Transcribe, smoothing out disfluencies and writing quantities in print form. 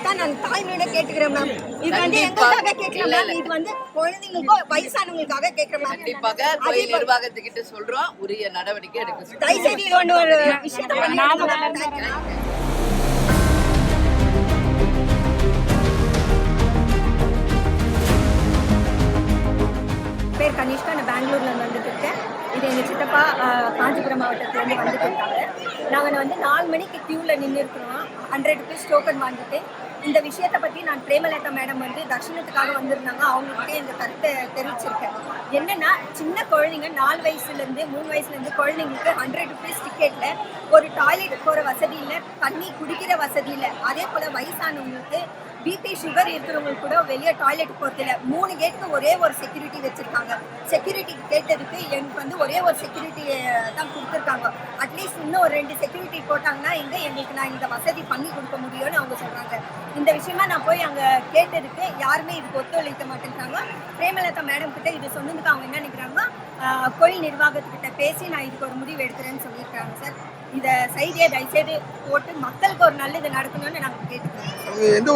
தான் நான் தாய்மையோட கேட்டுக்கிறேன் மேம். இது வந்து எங்களுக்காக கேட்கல மேம், இது வந்து குழந்தைங்களுக்கோ வயசானவங்களுக்காக கேட்கிறேன் மேம். கண்டிப்பாக கோயில் நிர்வாகத்துக்கிட்ட சொல்றோம், உரிய நடவடிக்கை எடுக்க தயவு செய்து இது ஒன்று ஒரு விஷயத்தை பண்ணி பேர் கனிஷ்கா. நான் பெங்களூர்ல வந்துட்டு இருக்கேன். இது எங்கள் சித்தப்பா காஞ்சிபுரம் மாவட்டத்துலேருந்து வந்துட்டு இருக்காங்க. நாங்கள் வந்து 4 மணிக்கு க்யூவில் நின்று இருக்கிறோம். 100 ருபீஸ் டோக்கன் வாங்கிட்டு இந்த விஷயத்தை பற்றி நான் பிரேமலதா மேடம் வந்து தர்ஷனத்துக்காக வந்திருந்தாங்க. அவங்ககிட்ட இந்த கருத்தை தெரிவிச்சிருக்கேன். என்னன்னா, சின்ன குழந்தைங்க 4 வயசுலேருந்து 3 வயசுலேருந்து குழந்தைங்களுக்கு 100 ருபீஸ் டிக்கெட்டில் ஒரு டாய்லெட் போகிற வசதி இல்லை, தண்ணி குடிக்கிற வசதி இல்லை. அதே போல் வயசானவங்களுக்கு பிபி சுகர் இருக்கிறவங்களுக்கு கூட வெளியே டாய்லெட் போகிறதில்ல. 3 கேட்டுக்கு ஒரே ஒரு செக்யூரிட்டி வச்சுருக்காங்க. செக்யூரிட்டி கேட்டதுக்கு எனக்கு வந்து ஒரே ஒரு செக்யூரிட்டி தான் கொடுத்துருக்காங்க. அட்லீஸ்ட் இன்னும் ஒரு 2 செக்யூரிட்டி போட்டாங்கன்னா எங்களுக்கு நான் இந்த வசதி பண்ணி கொடுக்க முடியும்னு அவங்க சொல்கிறாங்க. இந்த விஷயமா நான் போய் அங்கே கேட்டதுக்கு யாருமே இதுக்கு ஒத்துழைக்க மாட்டேங்கிறாங்க. பிரேமலதா மேடம் கிட்ட இது சொன்னதுக்கு அவங்க என்ன நினைக்கிறாங்கன்னா, கோயில் நிர்வாகத்துக்கிட்ட பேசி நான் இதுக்கு ஒரு முடிவு எடுக்கிறேன்னு சொல்லியிருக்காங்க சார். இதை செய்தியை தயவுசெய்து போட்டு மக்களுக்கு ஒரு நல்லது நடக்கணும்னு நாங்கள் கேட்டுக்கிறோம்.